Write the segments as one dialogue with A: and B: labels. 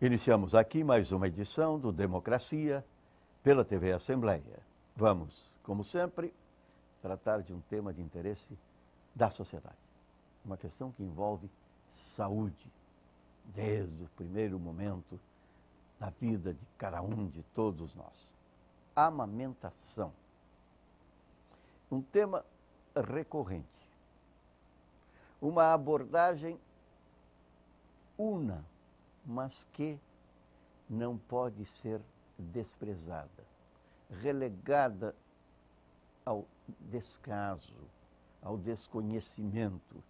A: Iniciamos aqui mais uma edição do Democracia pela TV Assembleia. Vamos, como sempre, tratar de um tema de interesse da sociedade. Uma questão que envolve saúde, desde o primeiro momento da vida de cada um de todos nós. Amamentação. Um tema recorrente. Uma abordagem una, mas que não pode ser desprezada, relegada ao descaso, ao desconhecimento,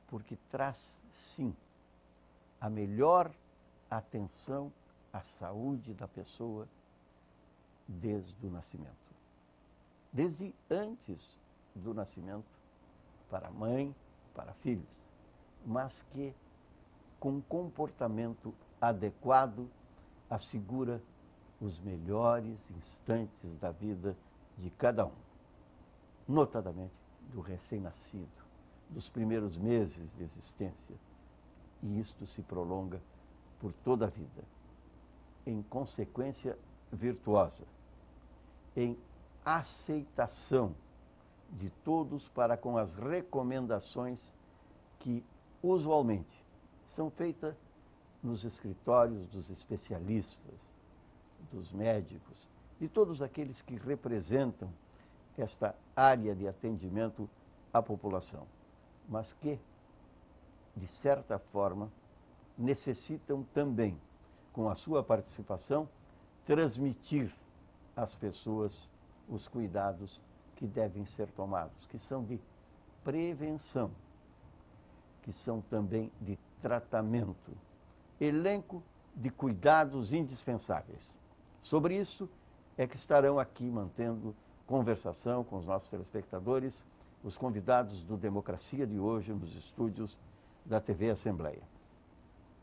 A: porque traz, sim, a melhor atenção à saúde da pessoa desde o nascimento. Desde antes do nascimento, para a mãe, para filhos, mas que com comportamento adequado assegura os melhores instantes da vida de cada um, notadamente do recém-nascido, dos primeiros meses de existência, e isto se prolonga por toda a vida, em consequência virtuosa, em aceitação de todos para com as recomendações que usualmente são feitas nos escritórios dos especialistas, dos médicos e todos aqueles que representam esta área de atendimento à população, mas que, de certa forma, necessitam também, com a sua participação, transmitir às pessoas os cuidados que devem ser tomados, que são de prevenção, que são também de tratamento, elenco de cuidados indispensáveis. Sobre isso é que estarão aqui mantendo conversação com os nossos telespectadores, os convidados do Democracia de hoje nos estúdios da TV Assembleia.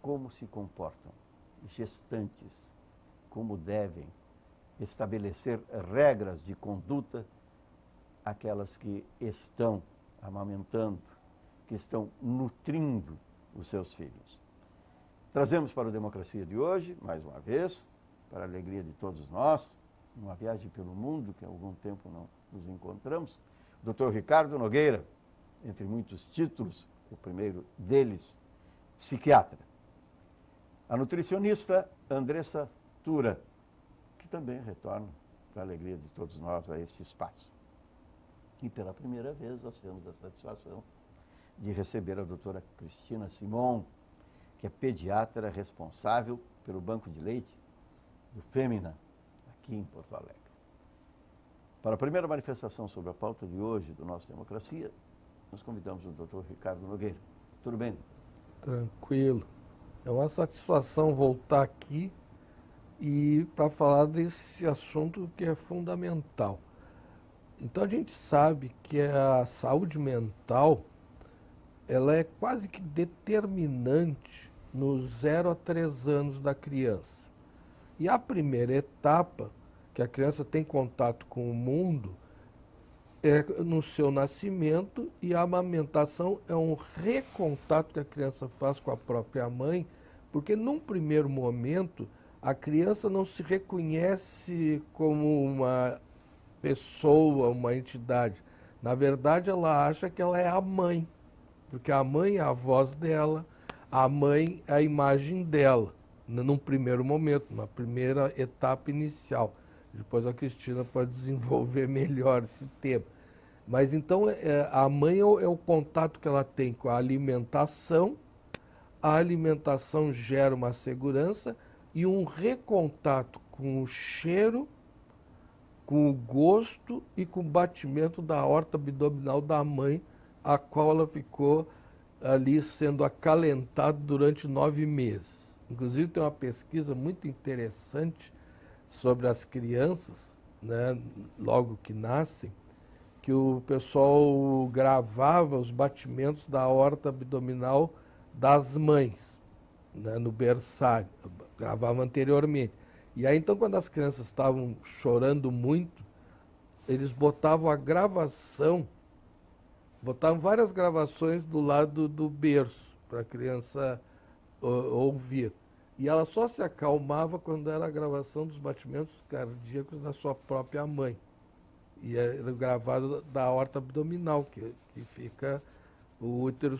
A: Como se comportam gestantes, como devem estabelecer regras de conduta aquelas que estão amamentando, que estão nutrindo os seus filhos. Trazemos para o Democracia de hoje, mais uma vez, para a alegria de todos nós, uma viagem pelo mundo, que há algum tempo não nos encontramos, o Dr. Ricardo Nogueira, entre muitos títulos, o primeiro deles, psiquiatra. A nutricionista Andressa Tura, que também retorna para a alegria de todos nós a este espaço. E pela primeira vez nós temos a satisfação de receber a doutora Cristina Simon, que é pediatra responsável pelo banco de leite do Fêmina, aqui em Porto Alegre. Para a primeira manifestação sobre a pauta de hoje do nosso Democracia, nós convidamos o doutor Ricardo Nogueira. Tudo bem?
B: Tranquilo. É uma satisfação voltar aqui e para falar desse assunto que é fundamental. Então a gente sabe que a saúde mental ela é quase que determinante nos 0 a 3 anos da criança. E a primeira etapa que a criança tem contato com o mundo é no seu nascimento, e a amamentação é um recontato que a criança faz com a própria mãe, porque num primeiro momento a criança não se reconhece como uma pessoa, uma entidade. Na verdade, ela acha que ela é a mãe, porque a mãe é a voz dela, a mãe é a imagem dela, num primeiro momento, na primeira etapa inicial. Depois a Cristina pode desenvolver melhor esse tema. Mas então a mãe é o contato que ela tem com a alimentação gera uma segurança e um recontato com o cheiro, com o gosto e com o batimento da aorta abdominal da mãe, a qual ela ficou ali sendo acalentada durante 9 meses. Inclusive tem uma pesquisa muito interessante sobre as crianças, né, logo que nascem, que o pessoal gravava os batimentos da aorta abdominal das mães, né, no berçário, gravava anteriormente. E aí então quando as crianças estavam chorando muito, eles botavam a gravação, botavam várias gravações do lado do berço para a criança ouvir. E ela só se acalmava quando era a gravação dos batimentos cardíacos da sua própria mãe. E era gravado da aorta abdominal, que fica, o útero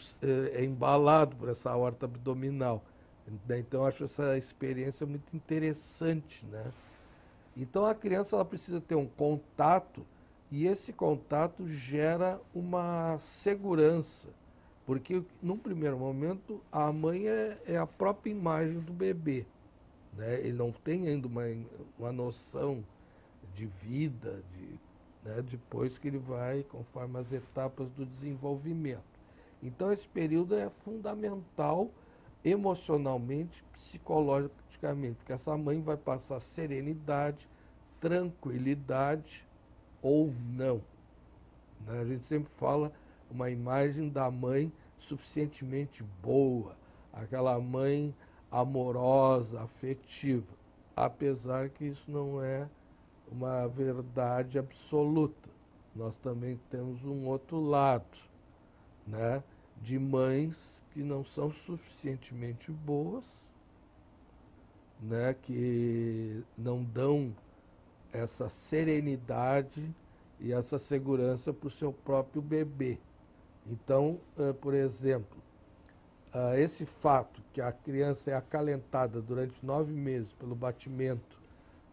B: é embalado por essa aorta abdominal. Então, eu acho essa experiência muito interessante, né? Então, a criança ela precisa ter um contato, e esse contato gera uma segurança, porque, num primeiro momento, a mãe é a própria imagem do bebê, né? Ele não tem ainda uma noção de vida, né? Depois que ele vai, conforme as etapas do desenvolvimento. Então, esse período é fundamental emocionalmente, psicologicamente, porque essa mãe vai passar serenidade, tranquilidade ou não, né? A gente sempre fala uma imagem da mãe suficientemente boa, aquela mãe amorosa, afetiva, apesar que isso não é uma verdade absoluta. Nós também temos um outro lado, né, de mães que não são suficientemente boas, né, que não dão essa serenidade e essa segurança para o seu próprio bebê. Então, por exemplo, esse fato que a criança é acalentada durante 9 meses pelo batimento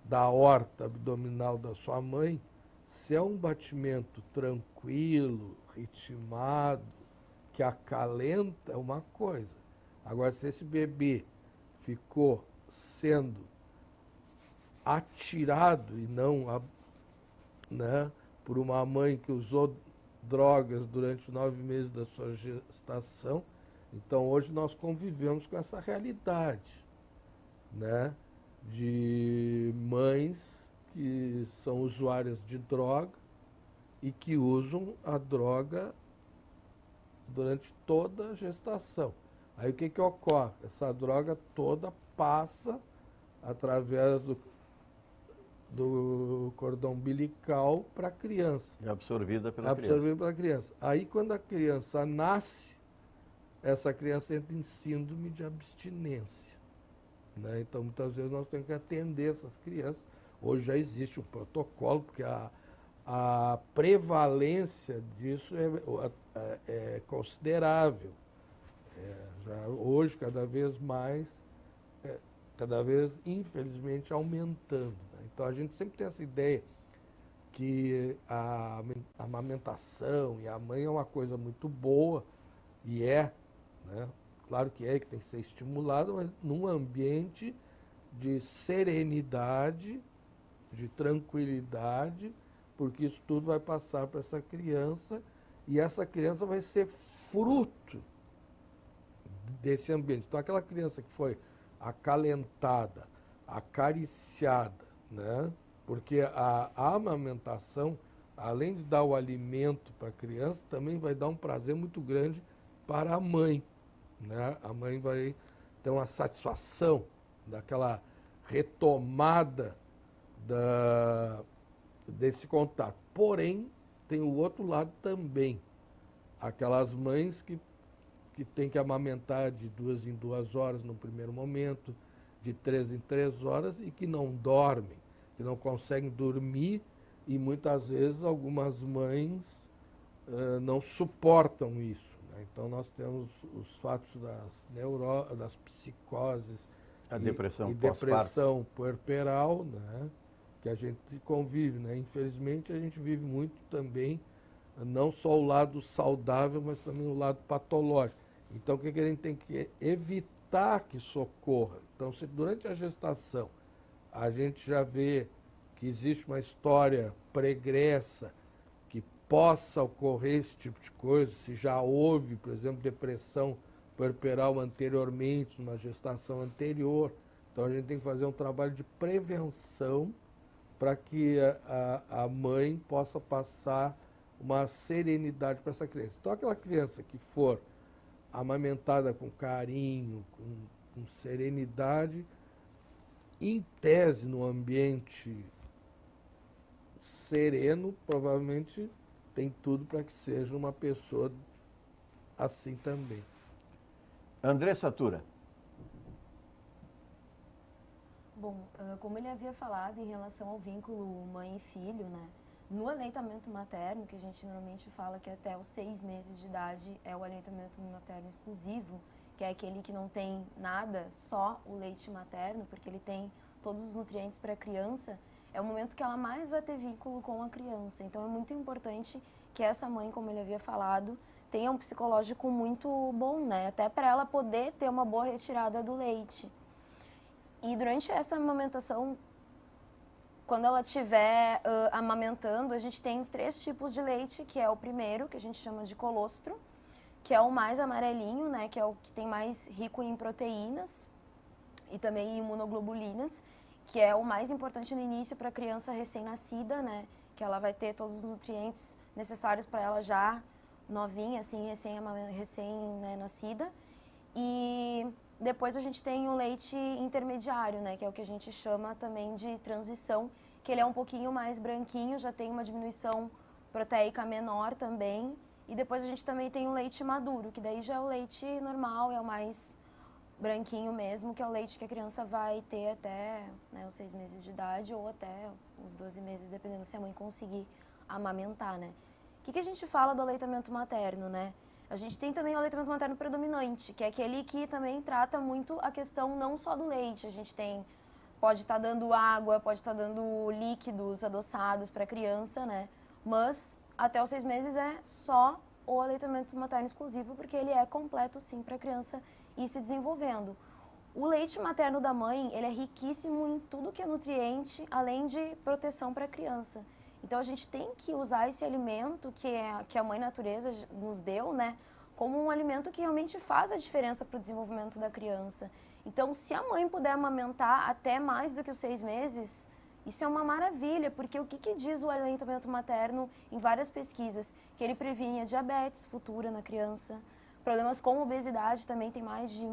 B: da aorta abdominal da sua mãe, se é um batimento tranquilo, ritmado, que acalenta, é uma coisa. Agora, se esse bebê ficou sendo atirado e não, né, por uma mãe que usou drogas durante 9 meses da sua gestação, então hoje nós convivemos com essa realidade, né, de mães que são usuárias de droga e que usam a droga durante toda a gestação. Aí o que ocorre? Essa droga toda passa através do cordão umbilical para a criança.
A: É absorvida pela
B: Absorvida pela criança. Aí quando a criança nasce, essa criança entra em síndrome de abstinência, né? Então muitas vezes nós temos que atender essas crianças. Hoje já existe um protocolo, porque a prevalência disso é considerável. Já hoje, cada vez mais, cada vez, infelizmente, aumentando, né? Então, a gente sempre tem essa ideia que a amamentação e a mãe é uma coisa muito boa, e né? Claro que tem que ser estimulado, mas num ambiente de serenidade, de tranquilidade, porque isso tudo vai passar para essa criança, e essa criança vai ser fruto desse ambiente. Então, aquela criança que foi acalentada, acariciada, né? Porque a amamentação, além de dar o alimento para a criança, também vai dar um prazer muito grande para a mãe, né? A mãe vai ter uma satisfação daquela retomada desse contato. Porém, tem o outro lado também. Aquelas mães que têm que amamentar de 2 em 2 horas no primeiro momento, de 3 em 3 horas, e que não dormem, que não conseguem dormir, e muitas vezes algumas mães não suportam isso, né? Então nós temos os fatos das psicoses
A: a depressão
B: e depressão puerperal, né, que a gente convive, né? Infelizmente a gente vive muito também, não só o lado saudável, mas também o lado patológico. Então o que a gente tem que evitar que isso ocorra? Então, se durante a gestação a gente já vê que existe uma história pregressa que possa ocorrer esse tipo de coisa, se já houve, por exemplo, depressão puerperal anteriormente, numa gestação anterior, então a gente tem que fazer um trabalho de prevenção para que a mãe possa passar uma serenidade para essa criança. Então, aquela criança que for amamentada com carinho, com serenidade, em tese, no ambiente sereno, provavelmente tem tudo para que seja uma pessoa assim também.
A: André Satura,
C: Bom, como ele havia falado em relação ao vínculo mãe e filho, né? No aleitamento materno, que a gente normalmente fala que até os 6 meses de idade é o aleitamento materno exclusivo, que é aquele que não tem nada, só o leite materno, porque ele tem todos os nutrientes para a criança, é o momento que ela mais vai ter vínculo com a criança. Então é muito importante que essa mãe, como ele havia falado, tenha um psicológico muito bom, né? Até para ela poder ter uma boa retirada do leite. E durante essa amamentação, quando ela estiver amamentando, a gente tem 3 tipos de leite, que é o primeiro, que a gente chama de colostro, que é o mais amarelinho, né, que é o que tem mais rico em proteínas e também em imunoglobulinas, que é o mais importante no início para a criança recém-nascida, né, que ela vai ter todos os nutrientes necessários para ela já novinha, assim, recém-nascida. E depois a gente tem o leite intermediário, né, que é o que a gente chama também de transição, que ele é um pouquinho mais branquinho, já tem uma diminuição proteica menor também. E depois a gente também tem o leite maduro, que daí já é o leite normal, é o mais branquinho mesmo, que é o leite que a criança vai ter até, né, os 6 meses de idade ou até os 12 meses, dependendo se a mãe conseguir amamentar, né. O que a gente fala do aleitamento materno, né? A gente tem também o aleitamento materno predominante, que é aquele que também trata muito a questão não só do leite. A gente pode estar dando água, pode estar dando líquidos adoçados para a criança, né? Mas até os 6 meses é só o aleitamento materno exclusivo, porque ele é completo, sim, para a criança ir se desenvolvendo. O leite materno da mãe, ele é riquíssimo em tudo que é nutriente, além de proteção para a criança. Então, a gente tem que usar esse alimento que a mãe natureza nos deu, né, como um alimento que realmente faz a diferença para o desenvolvimento da criança. Então, se a mãe puder amamentar até mais do que os 6 meses, isso é uma maravilha, porque o que diz o aleitamento materno em várias pesquisas? Que ele previne a diabetes futura na criança, problemas com obesidade também, tem mais de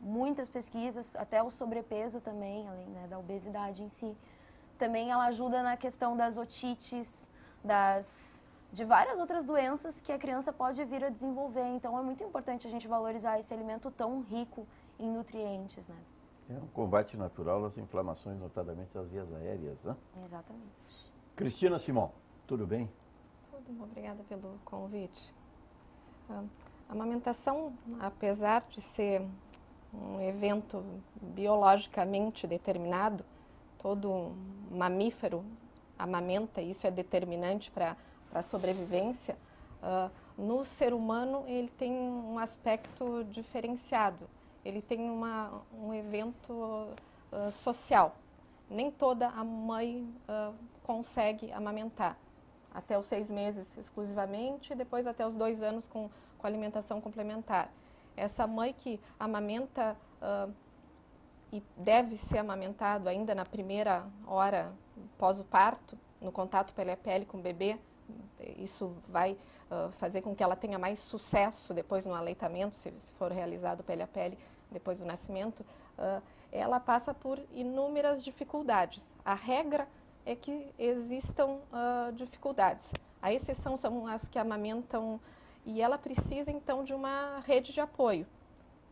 C: muitas pesquisas, até o sobrepeso também, além, né, da obesidade em si. Também ela ajuda na questão das otites, de várias outras doenças que a criança pode vir a desenvolver. Então, é muito importante a gente valorizar esse alimento tão rico em nutrientes, né?
A: É um combate natural às inflamações, notadamente das vias aéreas, né?
C: Exatamente.
A: Cristina Simão, tudo bem?
D: Tudo, obrigada pelo convite. A amamentação, apesar de ser um evento biologicamente determinado, todo mamífero amamenta, isso é determinante para a sobrevivência. No ser humano, ele tem um aspecto diferenciado. Ele tem um evento social. Nem toda a mãe consegue amamentar. Até os 6 meses exclusivamente, e depois até os 2 anos com alimentação complementar. Essa mãe que amamenta e deve ser amamentado ainda na primeira hora pós o parto, no contato pele a pele com o bebê, isso vai fazer com que ela tenha mais sucesso depois no aleitamento, se for realizado pele a pele depois do nascimento, ela passa por inúmeras dificuldades. A regra é que existam dificuldades. A exceção são as que amamentam, e ela precisa então de uma rede de apoio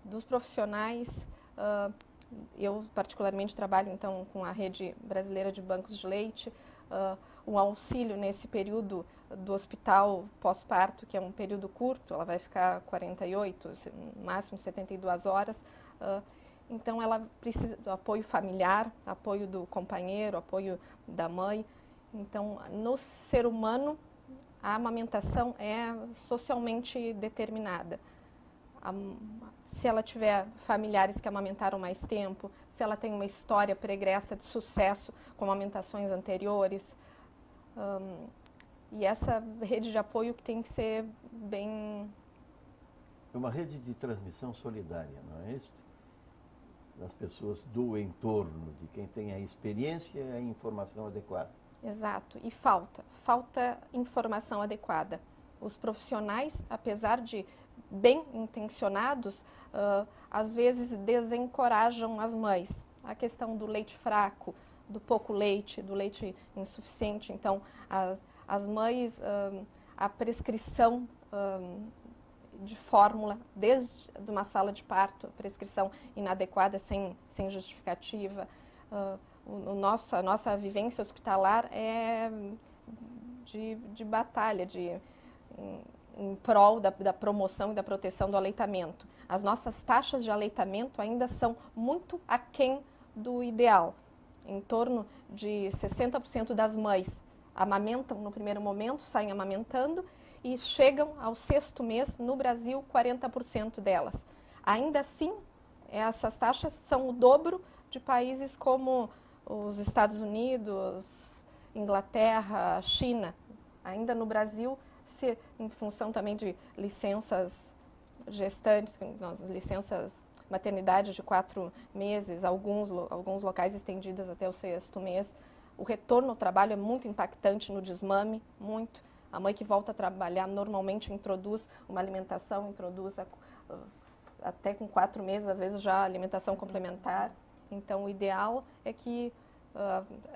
D: dos profissionais. Eu particularmente trabalho então com a rede brasileira de bancos de leite, um auxílio nesse período do hospital pós-parto, que é um período curto, ela vai ficar 48, no máximo 72 horas. Então ela precisa do apoio familiar, apoio do companheiro, apoio da mãe. Então, no ser humano, a amamentação é socialmente determinada. Se ela tiver familiares que amamentaram mais tempo, se ela tem uma história pregressa de sucesso com amamentações anteriores. E essa rede de apoio tem que ser bem...
A: É uma rede de transmissão solidária, não é isso? Das pessoas do entorno, de quem tem a experiência e a informação adequada.
D: Exato, e falta informação adequada. Os profissionais, apesar de bem intencionados, às vezes desencorajam as mães. A questão do leite fraco, do pouco leite, do leite insuficiente. Então, as mães, a prescrição de fórmula, desde uma sala de parto, prescrição inadequada, sem justificativa. a nossa vivência hospitalar é de batalha, em prol da promoção e da proteção do aleitamento. As nossas taxas de aleitamento ainda são muito aquém do ideal. Em torno de 60% das mães amamentam no primeiro momento, saem amamentando e chegam ao 6º mês, no Brasil, 40% delas. Ainda assim, essas taxas são o dobro de países como os Estados Unidos, Inglaterra, China. Ainda no Brasil, em função também de licenças gestantes, licenças maternidade de 4 meses, alguns locais estendidas até o 6º mês, o retorno ao trabalho é muito impactante no desmame, muito. A mãe que volta a trabalhar normalmente introduz uma alimentação, até com 4 meses, às vezes já alimentação complementar. Então, o ideal é que,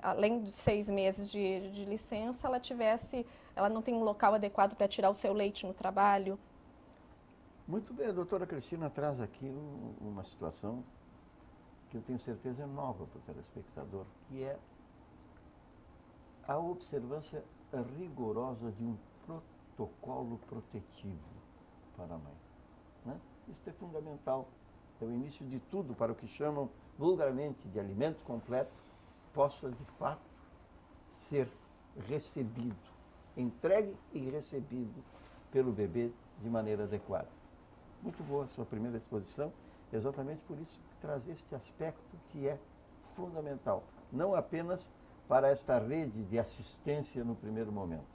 D: além de 6 meses de licença, ela não tem um local adequado para tirar o seu leite no trabalho.
A: Muito bem, a doutora Cristina traz aqui uma situação que eu tenho certeza é nova para o telespectador, que é a observância rigorosa de um protocolo protetivo para a mãe, né? Isso é fundamental, é o início de tudo para o que chamam vulgarmente de alimento completo, possa de fato ser recebido, entregue e recebido pelo bebê de maneira adequada. Muito boa a sua primeira exposição, exatamente por isso que traz este aspecto que é fundamental, não apenas para esta rede de assistência no primeiro momento,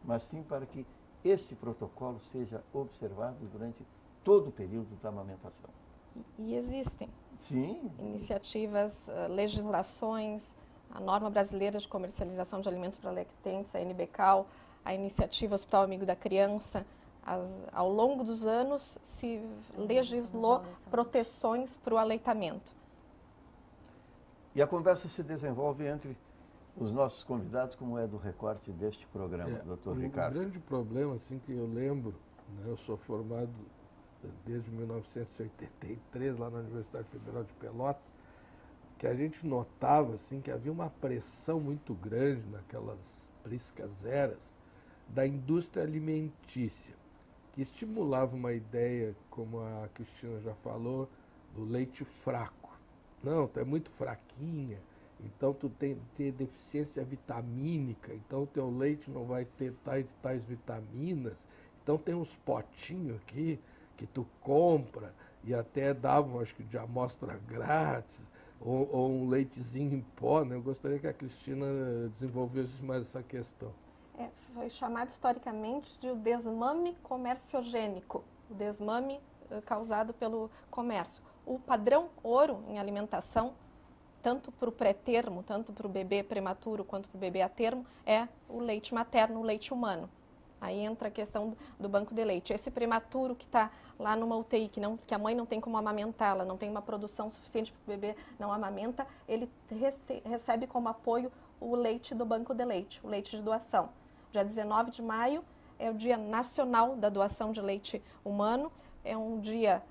A: mas sim para que este protocolo seja observado durante todo o período da amamentação.
D: E existem
A: iniciativas,
D: legislações, a norma brasileira de comercialização de alimentos para lactentes, a NBCAL, a iniciativa Hospital Amigo da Criança. Ao longo dos anos se legislou proteções para o aleitamento.
A: E a conversa se desenvolve entre os nossos convidados, como é do recorte deste programa, doutor Ricardo.
B: O grande problema, assim, que eu lembro, né, eu sou formado desde 1983 lá na Universidade Federal de Pelotas, que a gente notava, assim, que havia uma pressão muito grande naquelas priscas eras da indústria alimentícia, que estimulava uma ideia, como a Cristina já falou, do leite fraco. Não, tu é muito fraquinha, então tu tem que ter deficiência vitamínica, então o teu leite não vai ter tais vitaminas. Então tem uns potinhos aqui que tu compra e até davam, acho que de amostra grátis, ou um leitezinho em pó, né? Eu gostaria que a Cristina desenvolvesse mais essa questão.
D: Foi chamado historicamente de o desmame comerciogênico, o desmame causado pelo comércio. O padrão ouro em alimentação, tanto para o pré-termo, tanto para o bebê prematuro quanto para o bebê a termo, é o leite materno, o leite humano. Aí entra a questão do banco de leite. Esse prematuro que está lá numa UTI, que a mãe não tem como amamentar, ela não tem uma produção suficiente para o bebê não amamenta, ele recebe como apoio o leite do banco de leite, o leite de doação. Dia 19 de maio é o Dia Nacional da Doação de Leite Humano, é um dia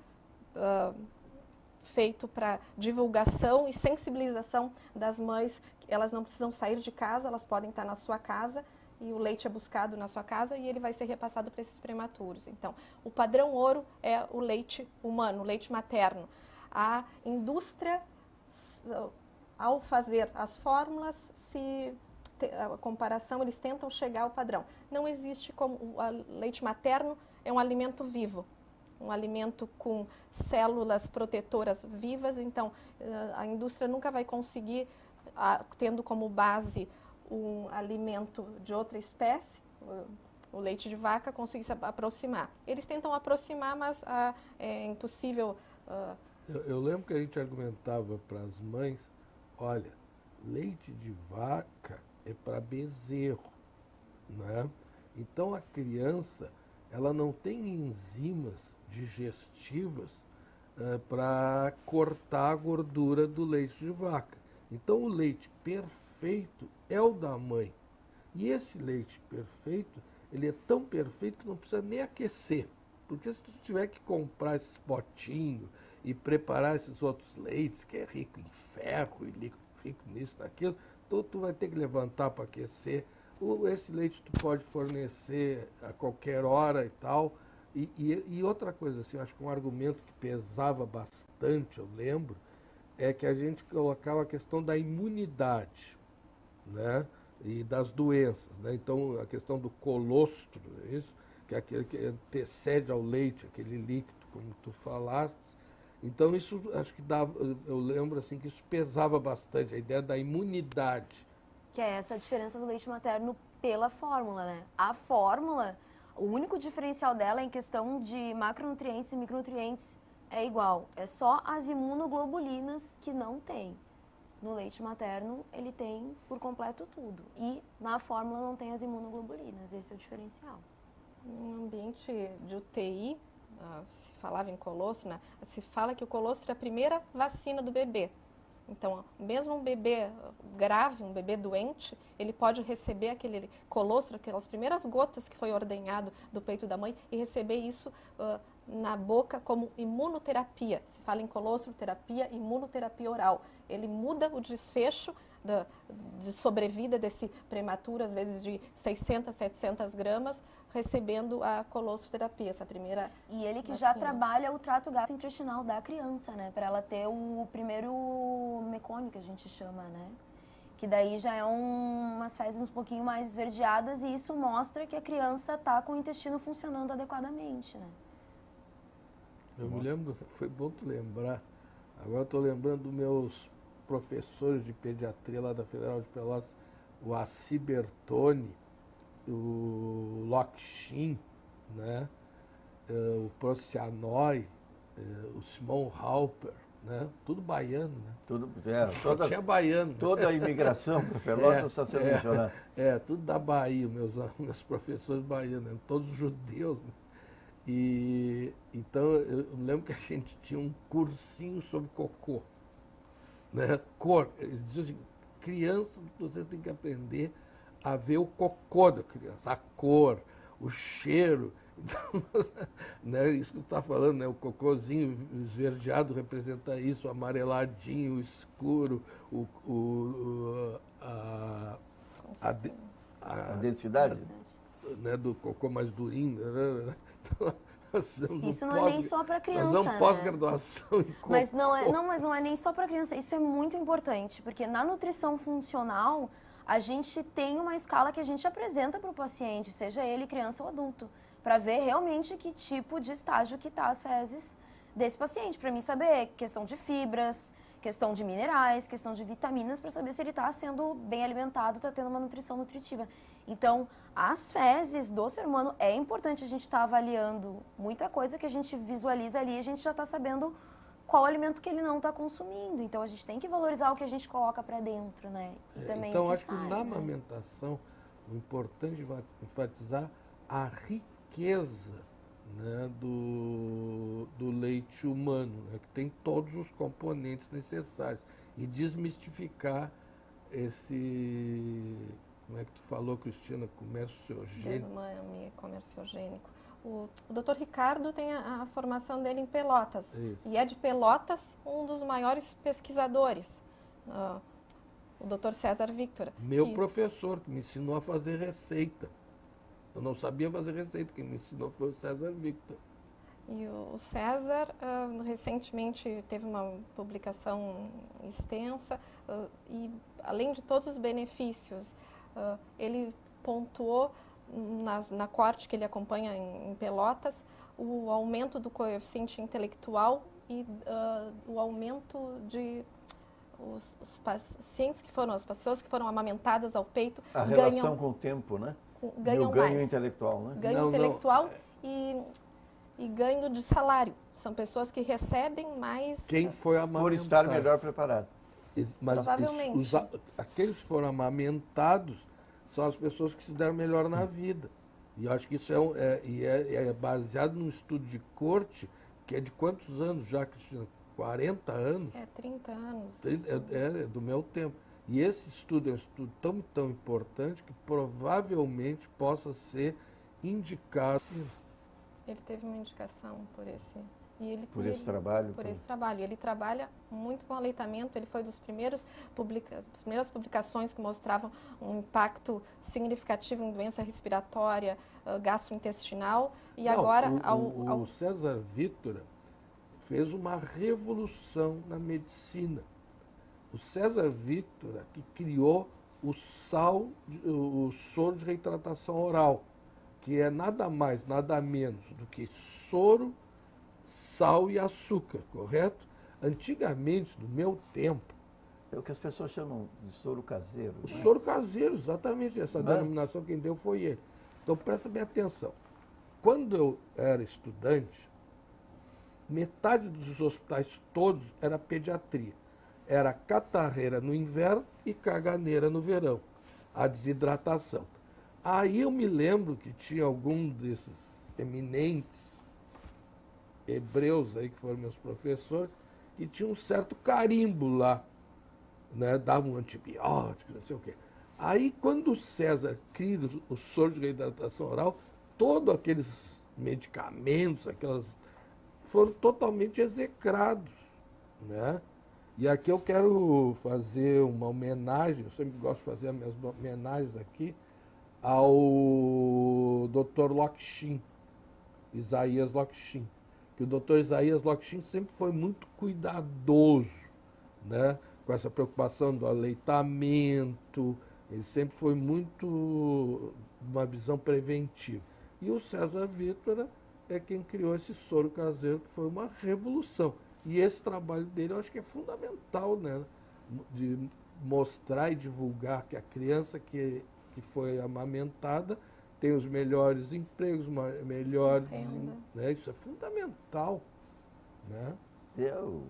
D: feito para divulgação e sensibilização das mães. Elas não precisam sair de casa, elas podem estar na sua casa e o leite é buscado na sua casa e ele vai ser repassado para esses prematuros. Então, o padrão ouro é o leite humano, o leite materno. A indústria, ao fazer as fórmulas, a comparação, eles tentam chegar ao padrão. Não existe como o leite materno é um alimento vivo, um alimento com células protetoras vivas, então a indústria nunca vai conseguir, tendo como base um alimento de outra espécie, o leite de vaca, conseguir se aproximar. Eles tentam aproximar, mas é impossível.
B: Eu lembro que a gente argumentava para as mães, olha, leite de vaca é para bezerro, né? Então a criança, ela não tem enzimas digestivas para cortar a gordura do leite de vaca. Então o leite perfeito é o da mãe. E esse leite perfeito, ele é tão perfeito que não precisa nem aquecer. Porque se tu tiver que comprar esses potinhos e preparar esses outros leites, que é rico em ferro e rico nisso, naquilo, tu vai ter que levantar para aquecer. Esse leite tu pode fornecer a qualquer hora e tal. E outra coisa, assim, acho que um argumento que pesava bastante, eu lembro, é que a gente colocava a questão da imunidade, né? E das doenças, né? Então, a questão do colostro, isso, que é aquele que antecede ao leite, aquele líquido, como tu falaste. Então, isso acho que dava, eu lembro assim que isso pesava bastante, a ideia da imunidade.
C: Que é essa diferença do leite materno pela fórmula, né? A fórmula, o único diferencial dela em questão de macronutrientes e micronutrientes é igual. É só as imunoglobulinas que não tem. No leite materno, ele tem por completo tudo. E na fórmula não tem as imunoglobulinas. Esse é o diferencial.
D: No ambiente de UTI, se falava em colostro, né? Se fala que o colostro é a primeira vacina do bebê. Então, mesmo um bebê grave, um bebê doente, ele pode receber aquele colostro, aquelas primeiras gotas que foi ordenhado do peito da mãe e receber isso na boca como imunoterapia. Se fala em colostro, terapia, imunoterapia oral. Ele muda o desfecho de sobrevida desse prematuro, às vezes de 600, 700 gramas, recebendo a colostroterapia, essa primeira
C: E ele que
D: vacina.
C: já trabalha o trato gastrointestinal da criança, né? Para ela ter o primeiro mecônio, que a gente chama, né? Que daí já é umas fezes um pouquinho mais esverdeadas e isso mostra que a criança está com o intestino funcionando adequadamente, né?
B: Eu me lembro, foi bom tu lembrar. Agora estou lembrando dos meus professores de pediatria lá da Federal de Pelotas, o Assi Bertoni, o Lokshin, né? O Procianoi, o Simon Halper, né? Tudo baiano, né? Só tinha baiano.
A: Toda a imigração para Pelotas está sendo mencionada.
B: Tudo da Bahia, meus professores baianos, todos judeus, né? E então eu lembro que a gente tinha um cursinho sobre cocô, né? Cor. Eles diziam assim, criança, você tem que aprender a ver o cocô da criança, a cor, o cheiro. Então, né, isso que tu está falando, né? O cocôzinho esverdeado representa isso, o amareladinho, o escuro,
A: A densidade?
B: Né, do cocô mais durinho. Né? Então,
C: isso não é nem só para criança,
B: nós vamos pós-graduação em cocô.
C: Mas não é nem só para criança. Isso é muito importante, porque na nutrição funcional a gente tem uma escala que a gente apresenta para o paciente, seja ele criança ou adulto, para ver realmente que tipo de estágio que está as fezes desse paciente, para mim saber questão de fibras, questão de minerais, questão de vitaminas, para saber se ele está sendo bem alimentado, está tendo uma nutrição nutritiva. Então, as fezes do ser humano é importante a gente estar avaliando muita coisa que a gente visualiza ali, a gente já está sabendo qual alimento que ele não está consumindo. Então, a gente tem que valorizar o que a gente coloca para dentro, né? E também
B: então,
C: o que
B: acho que
C: faz,
B: na
C: né?
B: amamentação, o importante é enfatizar a riqueza, né, do leite humano, né, que tem todos os componentes necessários, e desmistificar esse, como é que tu falou, Cristina, comerciogênico?
D: Desmame comerciogênico. O Dr. Ricardo tem a formação dele em Pelotas.
B: Isso.
D: E é de Pelotas um dos maiores pesquisadores, o Dr. César Victor.
B: Meu professor, que me ensinou a fazer receita. Eu não sabia fazer receita, quem me ensinou foi o César Victor.
D: E o César recentemente teve uma publicação extensa e, além de todos os benefícios, ele pontuou na corte que ele acompanha em Pelotas o aumento do coeficiente intelectual e o aumento de os pacientes que foram, as pessoas que foram amamentadas ao peito
A: A relação com o tempo, né?
D: Ganham
A: e o ganho
D: mais.
A: intelectual, né?
D: Ganho intelectual e ganho de salário. São pessoas que recebem mais.
B: Quem foi amamentado?
A: Por estar melhor preparado.
B: Mas
D: provavelmente.
B: Aqueles que foram amamentados são as pessoas que se deram melhor na vida. E eu acho que isso é baseado num estudo de corte que é de quantos anos já, Cristina? 40 anos?
D: 30 anos.
B: É do meu tempo. E esse estudo é um estudo tão importante que provavelmente possa ser indicado.
D: Ele teve uma indicação por esse
A: Por esse trabalho?
D: Por esse trabalho. Ele trabalha muito com aleitamento, ele foi das primeiras publicações que mostravam um impacto significativo em doença respiratória, gastrointestinal, e
B: Não,
D: agora...
B: o César Vítora fez uma revolução na medicina. O César Vítora que criou o soro de reidratação oral, que é nada mais, nada menos do que soro, sal e açúcar, correto? Antigamente, no meu tempo...
A: É o que as pessoas chamam de soro caseiro.
B: O soro caseiro, exatamente, essa
A: Não é?
B: denominação quem deu foi ele. Então, presta bem atenção. Quando eu era estudante, metade dos hospitais todos era pediatria. Era catarreira no inverno e caganeira no verão, a desidratação. Aí eu me lembro que tinha algum desses eminentes hebreus aí, que foram meus professores, que tinha um certo carimbo lá, né? Davam antibióticos, não sei o quê. Aí, quando o César cria o soro de reidratação oral, todos aqueles medicamentos, foram totalmente execrados, né? E aqui eu quero fazer uma homenagem, eu sempre gosto de fazer as minhas homenagens aqui, ao Dr. Lockshin, Isaías Lockshin. Que o Dr. Isaías Lockshin sempre foi muito cuidadoso, né, com essa preocupação do aleitamento, ele sempre foi muito uma visão preventiva. E o César Vítora é quem criou esse soro caseiro, que foi uma revolução. E esse trabalho dele eu acho que é fundamental, né, de mostrar e divulgar que a criança que foi amamentada tem os melhores empregos, melhores... Né, isso é fundamental. Né?
A: É o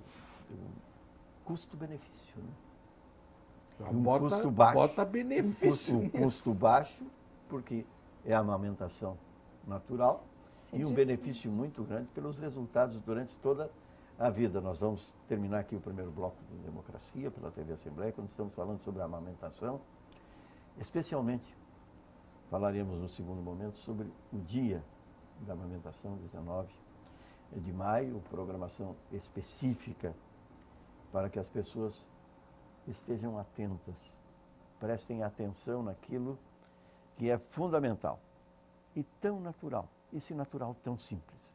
A: custo-benefício. Né?
B: Custo baixo. Bota benefício.
A: Um custo baixo, porque é a amamentação natural, e um benefício muito grande pelos resultados durante toda a vida. Nós vamos terminar aqui o primeiro bloco de Democracia pela TV Assembleia, quando estamos falando sobre a amamentação. Especialmente, falaremos no segundo momento sobre o dia da amamentação, 19 de maio, programação específica para que as pessoas estejam atentas, prestem atenção naquilo que é fundamental e tão natural, esse natural tão simples.